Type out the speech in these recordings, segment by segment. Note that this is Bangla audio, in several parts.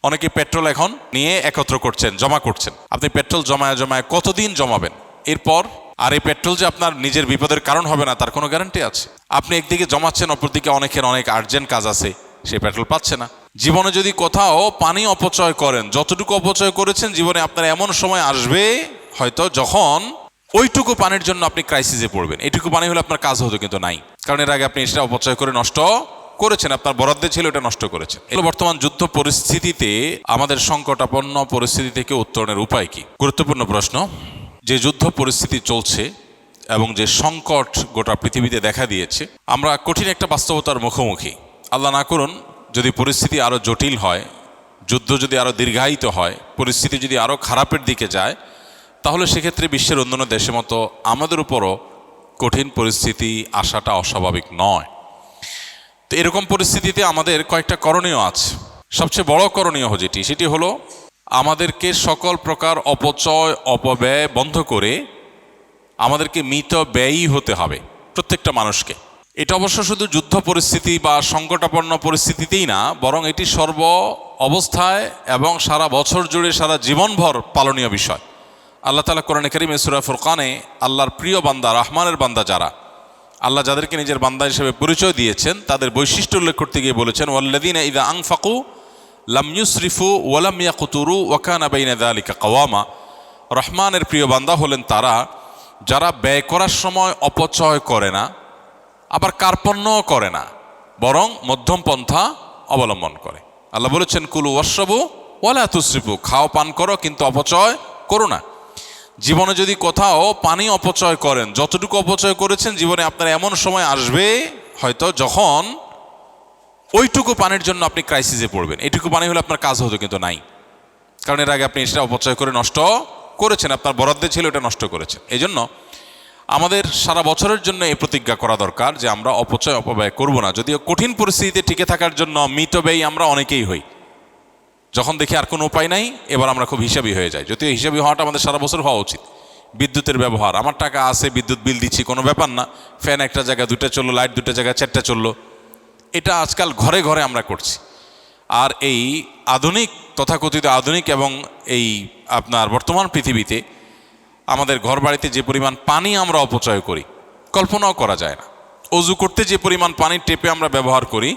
অনেকে পেট্রোল এখন নিয়ে একত্র করছেন, জমা করছেন। আপনি পেট্রোল জমায় জমায় কতদিন জমাবেন? এরপর আর এই পেট্রোল যে আপনার নিজের বিপদের কারণ হবে না তার কোনো গ্যারান্টি আছে? আপনি একদিকে জমাচ্ছেন, অপরদিকে অনেকের অনেক আর্জেন্ট কাজ আছে, সে পেট্রোল পাচ্ছে না। জীবনে যদি কোথাও পানি অপচয় করেন, যতটুকু অপচয় করেছেন, জীবনে আপনার এমন সময় আসবে হয়তো যখন ওইটুকু পানির জন্য আপনি ক্রাইসিসে পড়বেন। এইটুকু পানি হলে আপনার কাজ হতো, কিন্তু নাই, কারণ এর আগে আপনি সেটা অপচয় করে নষ্ট করেছেন, আপনার বরাদ্দে ছিল, এটা নষ্ট করেছেন। বর্তমান যুদ্ধ পরিস্থিতিতে আমাদের সংকটাপন্ন পরিস্থিতি থেকে উত্তরণের উপায় কি? গুরুত্বপূর্ণ প্রশ্ন। যে যুদ্ধ পরিস্থিতি চলছে এবং যে সংকট গোটা পৃথিবীতে দেখা দিয়েছে, আমরা কঠিন একটা বাস্তবতার মুখোমুখি। আল্লাহ না করুন যদি পরিস্থিতি আরও জটিল হয়, যুদ্ধ যদি আরও দীর্ঘায়িত হয়, পরিস্থিতি যদি আরও খারাপের দিকে যায়, তাহলে সেক্ষেত্রে বিশ্বের অন্যান্য দেশের মতো আমাদের উপরও কঠিন পরিস্থিতি আসাটা অস্বাভাবিক নয়। তো এরকম পরিস্থিতিতে আমাদের কয়েকটা করণীয় আছে। সবচেয়ে বড় করণীয় সেটি হলো আমাদেরকে সকল প্রকার অপচয় অপব্যয় বন্ধ করে আমাদেরকে মিত ব্যয়ী হতে হবে প্রত্যেকটা মানুষকে। এটা অবশ্য শুধু যুদ্ধ পরিস্থিতি বা সংকটাপন্ন পরিস্থিতিতেই না, বরং এটি সর্ব অবস্থায় এবং সারা বছর জুড়ে সারা জীবনভর পালনীয় বিষয়। আল্লাহ তাআলা কোরআনে কারীমে সূরা ফুরকানে আল্লাহর প্রিয় বান্দা, রহমানের বান্দা যারা, আল্লাহ যাদেরকে নিজের বান্দা হিসেবে পরিচয় দিয়েছেন, তাদের বৈশিষ্ট্য উল্লেখ করতে গিয়ে বলেছেন, ওয়াল্লাযীনা ইযা আনফাকু লাম ইউসরিফু ওয়া লাম ইয়াকতুরু ওয়া কানা বাইনা যালিকা কাওয়ামা। রহমানের প্রিয় বান্দা হলেন তারা যারা ব্যয় করার সময় অপচয় করে না, আবার কার্পণ্যও করে না, বরং মধ্যম পন্থা অবলম্বন করে। আল্লাহ বলেছেন, কুলু ওয়াশরাবু ওয়া লা তুসরিফু, খাও পান করো কিন্তু অপচয় করো না। জীবনে যদি কোথাও পানি অপচয় করেন, যতটুকু অপচয় করেছেন, জীবনে আপনার এমন সময় আসবে হয়তো যখন ওইটুকু পানির জন্য আপনি ক্রাইসিসে পড়বেন। এইটুকু পানি হলে আপনার কাজ হতো, কিন্তু নাই, কারণ এর আগে আপনি সেটা অপচয় করে নষ্ট করেছেন, আপনার বরাদ্দে ছিল, এটা নষ্ট করেছেন। এই জন্য আমাদের সারা বছরের জন্য এই প্রতিজ্ঞা করা দরকার যে আমরা অপচয় অপব্যয় করব না। যদিও কঠিন পরিস্থিতিতে টিকে থাকার জন্য মিতব্যয়ী আমরা অনেকেই হই। যখন দেখি আর কোনো উপায় নাই, এবার আমরা খুব হিসাবি হয়ে যাই। যদিও হিসাবি হওয়াটা আমাদের সারা বছর হওয়া উচিত। বিদ্যুতের ব্যবহার, আমার টাকা আছে, বিদ্যুৎ বিল দিচ্ছি, কোনো ব্যাপার না, ফ্যান একটা জায়গায় দুটো চললো, লাইট দুটো জায়গায় চারটা চললো, এটা আজকাল ঘরে ঘরে আমরা করছি। আর এই আধুনিক, তথাকথিত আধুনিক এবং এই আপনার বর্তমান পৃথিবীতে আমাদের ঘর বাড়িতে যে পরিমাণ পানি আমরা অপচয় করি কল্পনাও করা যায় না। অজু করতে যে পরিমাণ পানি টেপে আমরা ব্যবহার করি,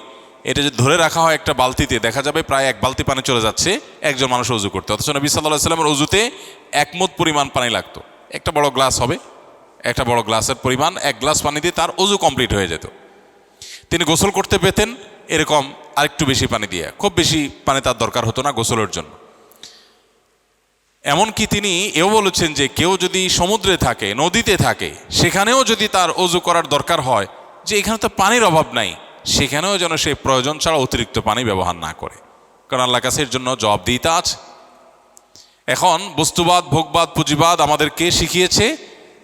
এটা যদি ধরে রাখা হয় একটা বালতিতে, দেখা যাবে প্রায় 1 বালতি পানি চলে যাচ্ছে একজন মানুষ অজু করতে। অথচ নবী সাল্লাল্লাহু আলাইহি ওয়াসাল্লামের অজুতে 1 মুদ পরিমাণ পানি লাগতো। একটা বড় গ্লাস হবে, একটা বড় গ্লাসের পরিমাণ 1 গ্লাস পানি দিয়ে তার অজু কমপ্লিট হয়ে যেত। তিনি গোসল করতে পেতেন এরকম আরেকটু বেশি পানি দিয়ে, খুব বেশি পানি তার দরকার হতো না গোসলের জন্য। এমনকি তিনি এও বলেছেন যে কেউ যদি সমুদ্রে থাকে, নদীতে থাকে, সেখানেও যদি তার অজু করার দরকার হয়, যে এখানে তো পানির অভাব নাই, সেখানেও যেন সে প্রয়োজন ছাড়া অতিরিক্ত পানি ব্যবহার না করে, কারণ আল্লাহর কাছে এর জন্য জবাবদিহিতা আছে। এখন বস্তুবাদ, ভোগবাদ, পুঁজিবাদ আমাদেরকে শিখিয়েছে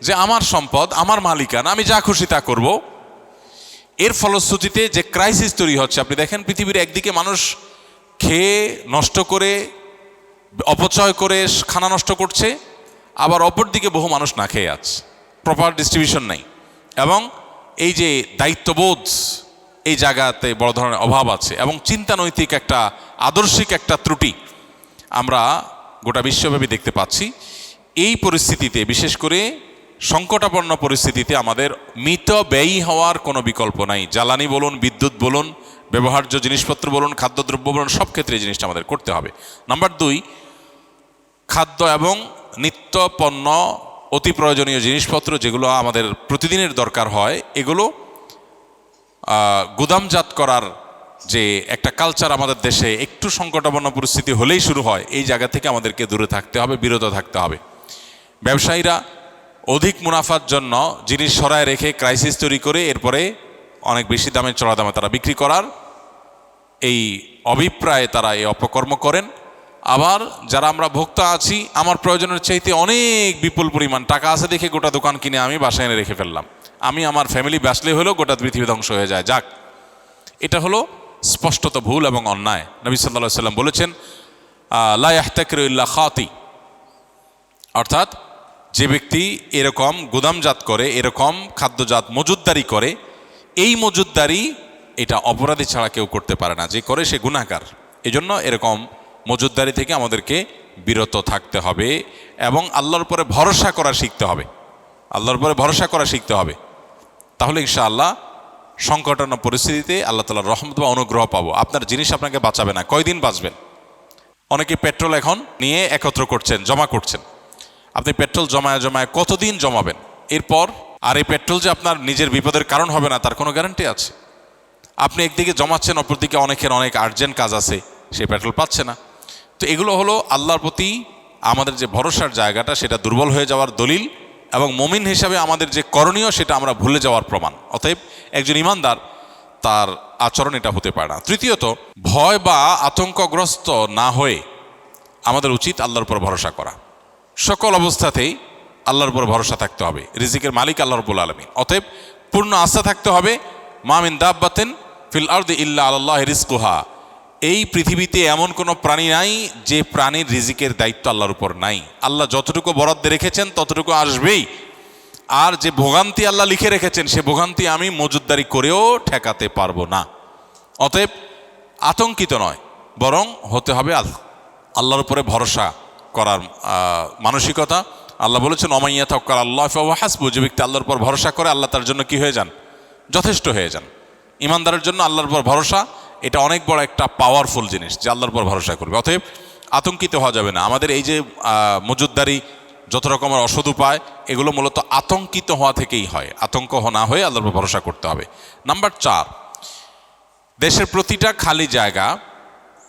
যে আমার সম্পদ, আমার মালিকানা, আমি যা খুশি তা করব। এর ফলশ্রুতিতে যে ক্রাইসিস তৈরি হচ্ছে, আপনি দেখেন পৃথিবীর একদিকে মানুষ খেয়ে নষ্ট করে, অপচয় করে খানা নষ্ট করছে, আবার অপর দিকে বহু মানুষ না খেয়ে আছে, প্রপার ডিস্ট্রিবিউশন নাই, এবং এই যে দায়িত্ববোধ, এই জায়গাতে বড় ধরনের অভাব আছে, এবং চিন্তানৈতিক একটা আদর্শিক একটা ত্রুটি আমরা গোটা বিশ্বব্যাপী দেখতে পাচ্ছি। এই পরিস্থিতিতে, বিশেষ করে সংকটাপন্ন পরিস্থিতিতে, আমাদের মিত ব্যয়ী হওয়ার কোনো বিকল্প নাই। জ্বালানি বলুন, বিদ্যুৎ বলুন, ব্যবহার্য জিনিসপত্র বলুন, খাদ্যদ্রব্য বলুন, সব ক্ষেত্রে এই জিনিসটা আমাদের করতে হবে। নাম্বার 2, খাদ্য এবং নিত্য পণ্য, অতি প্রয়োজনীয় জিনিসপত্র যেগুলো আমাদের প্রতিদিনের দরকার হয়, এগুলো গুদামজাত করার যে একটা কালচার আমাদের দেশে একটু সংকটাপন্ন পরিস্থিতি হলেই শুরু হয়, এই জায়গা থেকে আমাদেরকে দূরে থাকতে হবে, বিরত থাকতে হবে। ব্যবসায়ীরা অধিক মুনাফার জন্য জিনিস সরায় রেখে ক্রাইসিস তৈরি করে এরপরে অনেক বেশি দামে, চড়া দামে তারা বিক্রি করার এই অভিপ্রায়ে তারা এই অপকর্ম করেন। আবার যারা আমরা ভোক্তা আছি, আমার প্রয়োজনের চাইতে অনেক বিপুল পরিমাণ টাকা আছে দেখে গোটা দোকান কিনে আমি বাসায় এনে রেখে ফেললাম, আমি আমার ফ্যামিলি বাঁচলে হলেও গোটা পৃথিবী ধ্বংস হয়ে যায়, যাক। এটা হলো স্পষ্টত ভুল এবং অন্যায়। নবী সাল্লাল্লাহু আলাইহি ওয়াসাল্লাম বলেছেন, লা ইয়াহতাকিরু ইল্লা খাতি, অর্থাৎ যে ব্যক্তি এরকম গুদামজাত করে, এরকম খাদ্যজাত মজুদদারি করে, এই মজুদদারি এটা অপরাধী ছাড়া কেউ করতে পারে না, যে করে সে গুনাহগার। এজন্য এরকম মজুদদারি থেকে আমাদেরকে বিরত থাকতে হবে এবং আল্লাহর উপরে ভরসা করা শিখতে হবে। আল্লাহর উপরে ভরসা করা শিখতে হবে, তাহলে ইনশাআল্লাহ সংকটান্ন পরিস্থিতিতে আল্লাহ তাআলার রহমত বা অনুগ্রহ পাবো। আপনার জিনিস আপনাকে বাঁচাবে না, কয়দিন বাঁচবেন? অনেকে পেট্রোল এখন নিয়ে একত্র করছেন, জমা করছেন। আপনি পেট্রোল জমায় জমায় কতদিন জমাবেন? এরপর আর এই পেট্রোল যে আপনার নিজের বিপদের কারণ হবে না তার কোনো গ্যারান্টি আছে? আপনি একদিকে জমাচ্ছেন, অপরদিকে অনেকের অনেক আর্জেন্ট কাজ আছে, সে পেট্রোল পাচ্ছে না। তো এগুলো হলো আল্লাহর প্রতি আমাদের যে ভরসার জায়গাটা, সেটা দুর্বল হয়ে যাওয়ার দলিল এবং মুমিন হিসাবে আমাদের যে করণীয় সেটা আমরা ভুলে যাওয়ার প্রমাণ। অতএব একজন ইমানদার তার আচরণ এটা হতে পারে না। তৃতীয়ত, ভয় বা আতঙ্কগ্রস্ত না হয়ে আমাদের উচিত আল্লাহর উপর ভরসা করা। সকল অবস্থাতেই আল্লাহর উপর ভরসা থাকতে হবে। রিজিকের মালিক আল্লাহ রাব্বুল আলামিন, অতএব পূর্ণ আস্থা থাকতে হবে। মা মিন দাব্বাতিন ফিল আরদি ইল্লা আলাল্লাহি রিজকুহা, এই পৃথিবীতে এমন কোনো প্রাণী নাই যে প্রাণীর রিজিকের দায়িত্ব আল্লাহর উপর নাই। আল্লাহ যতটুকু বরাদ্দ রেখেছেন ততটুকু আসবেই, আর যে ভোগান্তি আল্লাহ লিখে রেখেছেন সে ভোগান্তি আমি মজুদদারি করেও ঠেকাতে পারবো না। অতএব আতঙ্কিত নয়, বরং হতে হবে আল্লাহর উপরে ভরসা করার মানসিকতা। আল্লাহ বলেছেন ওমাইয়া তাওয়াক্কাল আল্লাহ ফাহুয়া হাসবুহ, যে ব্যক্তি আল্লাহর উপর ভরসা করে আল্লাহ তার জন্য কি হয়ে যান? যথেষ্ট হয়ে যান। ইমানদারের জন্য আল্লাহর উপর ভরসা এটা অনেক বড় একটা পাওয়ারফুল জিনিস, যে আল্লাহর উপর ভরসা করবে। অতএব আতঙ্কিত হওয়া যাবে না। আমাদের এই যে মজুদদারি, যত রকমের অসৎ উপায়, এগুলো মূলত আতঙ্কিত হওয়া থেকেই হয়। আতঙ্ক না হয়ে আল্লাহর উপর ভরসা করতে হবে। নাম্বার 4, দেশের প্রতিটা খালি জায়গা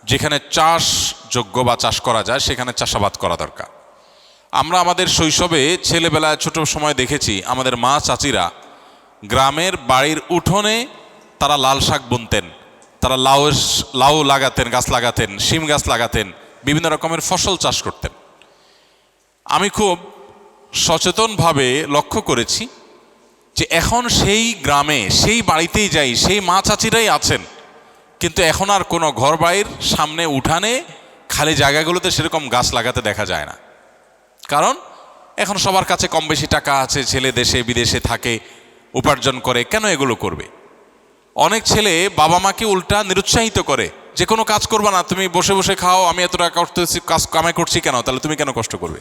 যেখানে চাষযোগ্য বা চাষ করা যায় সেখানে চাষাবাদ করা দরকার। আমরা আমাদের শৈশবে ছেলেবেলায় ছোট সময় দেখেছি আমাদের মা চাচিরা গ্রামের বাড়ির উঠোনে তারা লাল শাক বুনতেন, তারা লাউ লাগাতেন, গাছ লাগাতেন, শিম গাছ লাগাতেন, বিভিন্ন রকমের ফসল চাষ করতেন। আমি খুব সচেতনভাবে লক্ষ্য করেছি যে এখন সেই গ্রামে, সেই বাড়িতেই যাই, সেই মা চাচিরাই আছেন, কিন্তু এখন আর কোনো ঘর বাড়ির সামনে উঠানে খালি জায়গাগুলোতে সেরকম গাছ লাগাতে দেখা যায় না। কারণ এখন সবার কাছে কম বেশি টাকা আছে, ছেলে দেশে বিদেশে থাকে, উপার্জন করে, কেন এগুলো করবে? অনেক ছেলে বাবা মাকে উল্টা নিরুৎসাহিত করে যে কোনো কাজ করবা না, তুমি বসে বসে খাও, আমি এত টাকা করতেছি, কাজ কামাই করছি কেন, তাহলে তুমি কেন কষ্ট করবে?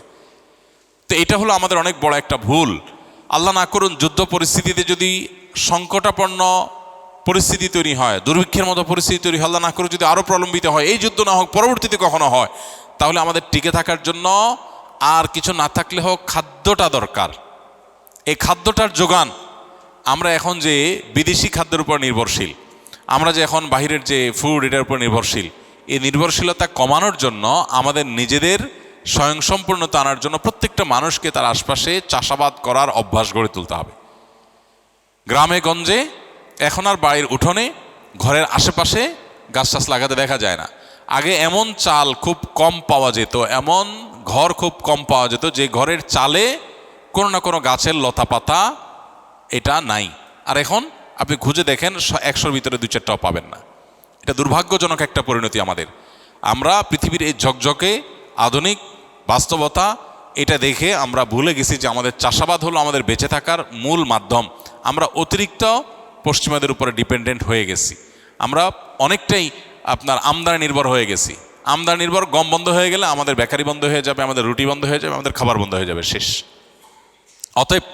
তো এটা হলো আমাদের অনেক বড় একটা ভুল। আল্লাহ না করুন যুদ্ধ পরিস্থিতিতে যদি সংকটাপন্ন পরিস্থিতি তৈরি হয়, দুর্ভিক্ষের মতো পরিস্থিতি তৈরি হয়, আল্লাহ না করুন যদি আরও প্রলম্বিত হয়, এই যুদ্ধ না হোক, পরবর্তীতে কখনো হয়, তাহলে আমাদের টিকে থাকার জন্য আর কিছু না থাকলে হোক খাদ্যটা দরকার। এই খাদ্যটার যোগান, আমরা এখন যে বিদেশি খাদ্যের উপর নির্ভরশীল, আমরা যে এখন বাহিরের যে ফুড এটার উপর নির্ভরশীল, এই নির্ভরশীলতা কমানোর জন্য আমাদের নিজেদের স্বয়ংসম্পূর্ণতা আনার জন্য প্রত্যেকটা মানুষকে তার আশপাশে চাষাবাদ করার অভ্যাস গড়ে তুলতে হবে। গ্রামে গঞ্জে এখন আর বাড়ির উঠোনে, ঘরের আশেপাশে গাছ টাছ লাগাতে দেখা যায় না। আগে এমন চাল খুব কম পাওয়া যেত, এমন ঘর খুব কম পাওয়া যেত যে ঘরের চালে কোনো না কোনো গাছের লতা পাতা এটা নাই। আর এখন আপনি খুঁজে দেখেন 100-র ভিতরে 2-4টাও পাবেন না। এটা দুর্ভাগ্যজনক একটা পরিণতি আমাদের। আমরা পৃথিবীর এই ঝকঝকে আধুনিক বাস্তবতা এটা দেখে আমরা ভুলে গেছি যে আমাদের চাষাবাদ হলো আমাদের বেঁচে থাকার মূল মাধ্যম। আমরা অতিরিক্ত পশ্চিমাদের উপরে ডিপেন্ডেন্ট হয়ে গেছি। আমরা অনেকটাই আপনার আমদানি নির্ভর হয়ে গেছি। আমদানি নির্ভর, গম বন্ধ হয়ে গেলে আমাদের বেকারি বন্ধ হয়ে যাবে, আমাদের রুটি বন্ধ হয়ে যাবে, আমাদের খাবার বন্ধ হয়ে যাবে, শেষ। অতএব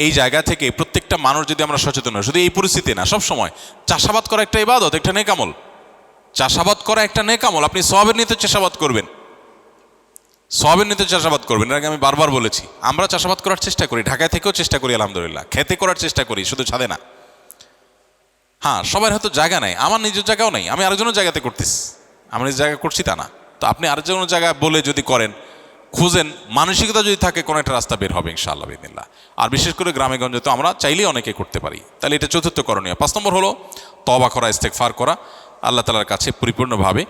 এই জায়গা থেকে প্রত্যেকটা মানুষ যদি আমরা সচেতন হই, শুধু এই পরিস্থিতি না, সব সময় চাষাবাদ করা একটা ইবাদত, একটা নেকামল। চাষাবাদ করা একটা নেকামল। আপনি সওয়াবের নিতে চাষাবাদ করবেন, সওয়াবের নিতে চাষাবাদ করবেন। এর আগে আমি বারবার বলেছি, আমরা চাষাবাদ করার চেষ্টা করি, ঢাকায় থেকেও চেষ্টা করি, আলহামদুলিল্লাহ, খেতে করার চেষ্টা করি, শুধু ছাদে না। হ্যাঁ, সবার হয়তো জায়গা নেই, আমার নিজের জায়গাও নেই, আমি আরেকজনের জায়গাতে করতেছি, আমি নিজের জায়গা করছি তা না। তো আপনি আরেকজনের জায়গা বলে যদি করেন, খুঁজেন, মানসিকতা যদি থাকে, কোনো একটা রাস্তা বের হবে ইনশাআল্লাহ বিদিনিল্লাহ। আর বিশেষ করে গ্রামে গঞ্জে তো আমরা চাইলেই অনেকে করতে পারি। তাহলে এটা চতুর্থ করণীয়। 5 নম্বর হলো তওবা করা, ইস্তেগফার করা, আল্লাহ তাআলার কাছে পরিপূর্ণভাবে।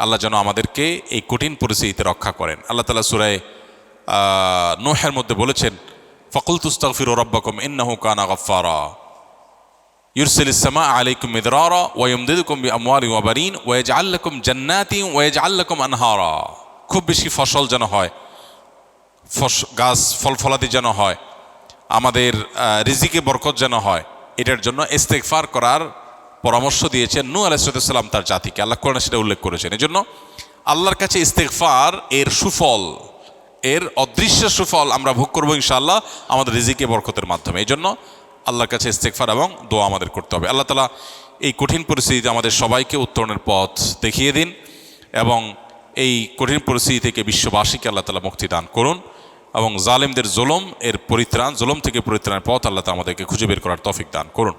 আল্লাহ যেন আমাদেরকে এই কঠিন পরিস্থিতিতে রক্ষা করেন। আল্লাহ তাআলা সূরা নূহের মধ্যে বলেছেন, ফাকুলতু আস্তাগফিরু রাব্বাকুম ইন্নাহু কানা গাফফারা ইউরসিলিস সামাআ আলাইকুম মিদরারা ওয়া ইউমদিদুকুম বিআমওয়ালিন ওয়া বানিন ওয়া ইয়াজআল লাকুম জান্নাতিন ওয়া ইয়াজআল লাকুম আনহারা। খুব বেশি ফসল যেন হয়, গাছ ফলফলাদি যেন হয়, আমাদের রিজিকে বরকত যেন হয়, এটার জন্য ইস্তেগফার করার পরামর্শ দিয়েছেন নূহ আলাইহিস সালাম তার জাতিকে। আল্লাহ কোরআনে সেটা উল্লেখ করেছেন। এজন্য আল্লাহর কাছে ইস্তেগফার এর সুফল, এর অদৃশ্য সুফল আমরা ভোগ করবো ইনশাআল্লাহ আমাদের রিজিকে বরকতের মাধ্যমে। এই জন্য আল্লাহর কাছে ইস্তেগফার এবং দোয়া আমাদের করতে হবে। আল্লাহ তাআলা এই কঠিন পরিস্থিতিতে আমাদের সবাইকে উত্তরণের পথ দেখিয়ে দিন এবং এই কঠিন পরিস্থিতি থেকে বিশ্ববাসীকে আল্লাহ তাআলা মুক্তি দান করুন এবং জালেমদের জুলুম থেকে পরিত্রাণের পথ আল্লাহ তাআলা আমাদেরকে খুঁজে বের করার তৌফিক দান করুন।